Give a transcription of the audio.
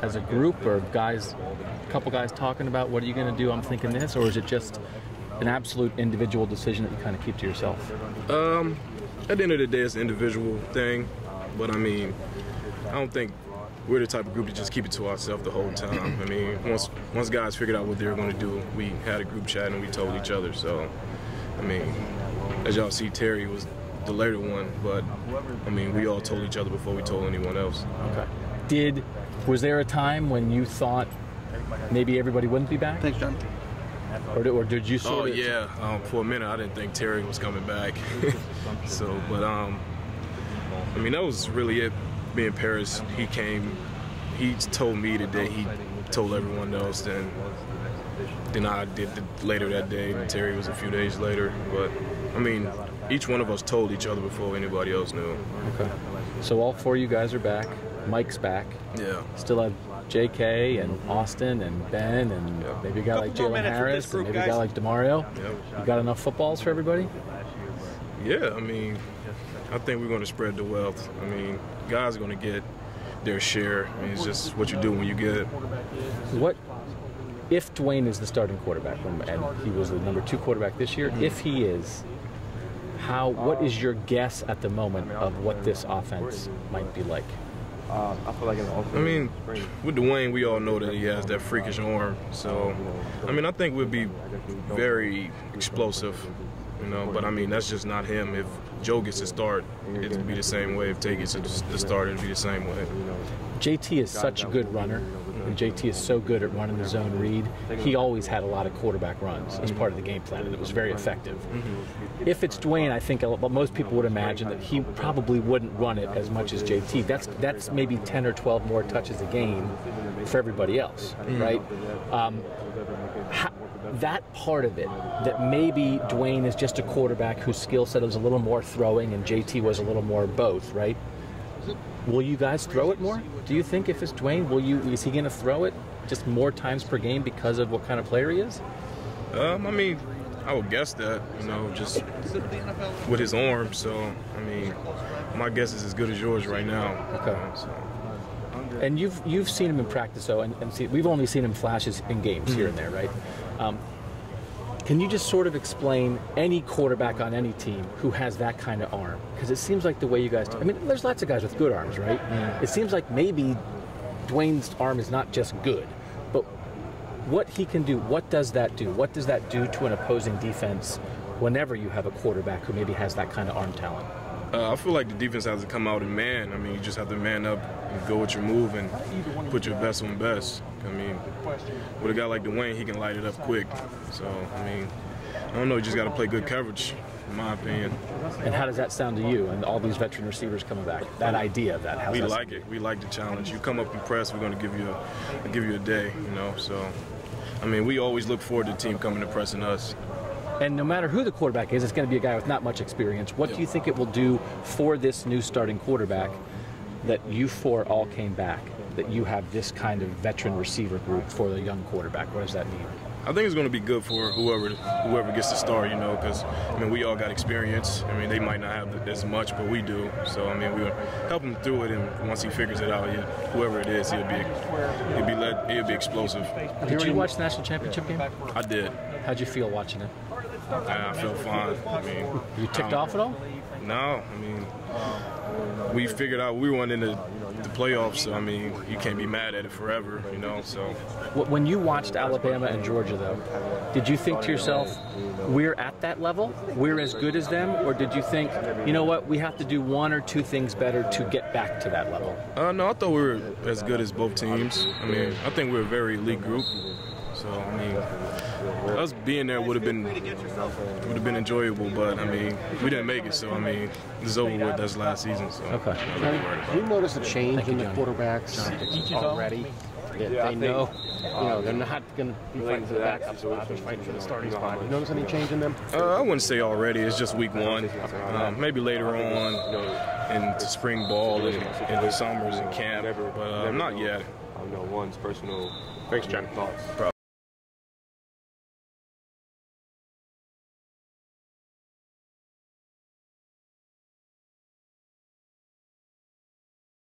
as a group, or a couple guys talking about what are you going to do? I'm thinking this, or is it just an absolute individual decision that you kind of keep to yourself? At the end of the day, it's an individual thing, but I mean, I don't think we're the type of group to just keep it to ourselves the whole time. I mean, once guys figured out what they were going to do, we had a group chat and we told each other. So, I mean, as y'all see, Terry was the later one, but I mean, we all told each other before we told anyone else. Okay. Was there a time when you thought maybe everybody wouldn't be back? Thanks, John. Or did you sort of? Oh yeah, for a minute I didn't think Terry was coming back. So, but I mean, that was really it. Being Paris, he came. He told me the day he told everyone else. Then I did later that day. And Terry was a few days later. But I mean, each one of us told each other before anybody else knew. Okay. So all four of you guys are back. Mike's back. Yeah. Still have JK and Austin and Ben and maybe a guy like Jalen Harris and maybe a guy like DeMario. You got enough footballs for everybody? Yeah, I mean, I think we're going to spread the wealth. I mean, guys are going to get their share. I mean, it's just what you do when you get it. What if Dwayne is the starting quarterback, and he was the number 2 quarterback this year? If he is, what is your guess at the moment of what this offense might be like? I mean, with Dwayne, we all know that he has that freakish arm. So, I mean, I think we'll be very explosive, you know. But I mean, that's just not him. If Joe gets to start, it'll be the same way. If Tay gets to start, it'll be the same way. JT is such a good runner, and JT is so good at running the zone read. He always had a lot of quarterback runs as part of the game plan, and it was very effective. If it's Dwayne, I think most people would imagine that he probably wouldn't run it as much as JT. That's maybe 10 or 12 more touches a game for everybody else, right? That part of it, that maybe Dwayne is just a quarterback whose skill set is a little more throwing and JT was a little more both, right? Will you guys throw it more? Do you think if it's Dwayne, is he going to throw it just more times per game because of what kind of player he is? I mean, I would guess that, you know, just with his arm. So, I mean, my guess is as good as yours right now. Okay. And you've seen him in practice, though, and see, we've only seen him flashes in games here and there, right? Can you just sort of explain any quarterback on any team who has that kind of arm? Because it seems like the way you guys, I mean, there's lots of guys with good arms, right? It seems like maybe Dwayne's arm is not just good, but what he can do, what does that do? What does that do to an opposing defense whenever you have a quarterback who maybe has that kind of arm talent? I feel like the defense has to come out and man. I mean, you just have to man up and go with your move and put your best on best. I mean, with a guy like Dwayne, he can light it up quick. So, I mean, I don't know, you just got to play good coverage, in my opinion. And how does that sound to you and all these veteran receivers coming back? That idea of that? We like it. We like the challenge. You come up and press, we're going to give you a day, you know. So, I mean, we always look forward to the team coming and pressing us. And no matter who the quarterback is, it's going to be a guy with not much experience. What do you think it will do for this new starting quarterback that you four all came back, that you have this kind of veteran receiver group for the young quarterback? What does that mean? I think it's going to be good for whoever gets to start, you know, because, I mean, we all got experience. I mean, they might not have as much, but we do. So, I mean, we'll help him through it, and once he figures it out, whoever it is, he'll be explosive. Did you watch the national championship game? I did. How'd you feel watching it? I felt fine. I mean, you ticked off at all? No. I mean, we figured out we went into the playoffs, so I mean, you can't be mad at it forever, you know. So when you watched Alabama and Georgia, though, did you think to yourself, we're at that level, we're as good as them, or did you think, you know what, we have to do one or two things better to get back to that level? No, I thought we were as good as both teams. I mean, I think we're a very elite group. So I mean, us being there would have been enjoyable, but I mean, we didn't make it. So I mean, it's over with. That's last season. So okay. Have you noticed a change in the quarterbacks already? They know, you know, they're not going to be fighting for the backup spot. They're fighting for the starting spot. You notice any change in them? I wouldn't say already. It's just week one. Maybe later on in the spring ball and in the summers and camp, but not yet. I know one's personal Thanks, John. thoughts.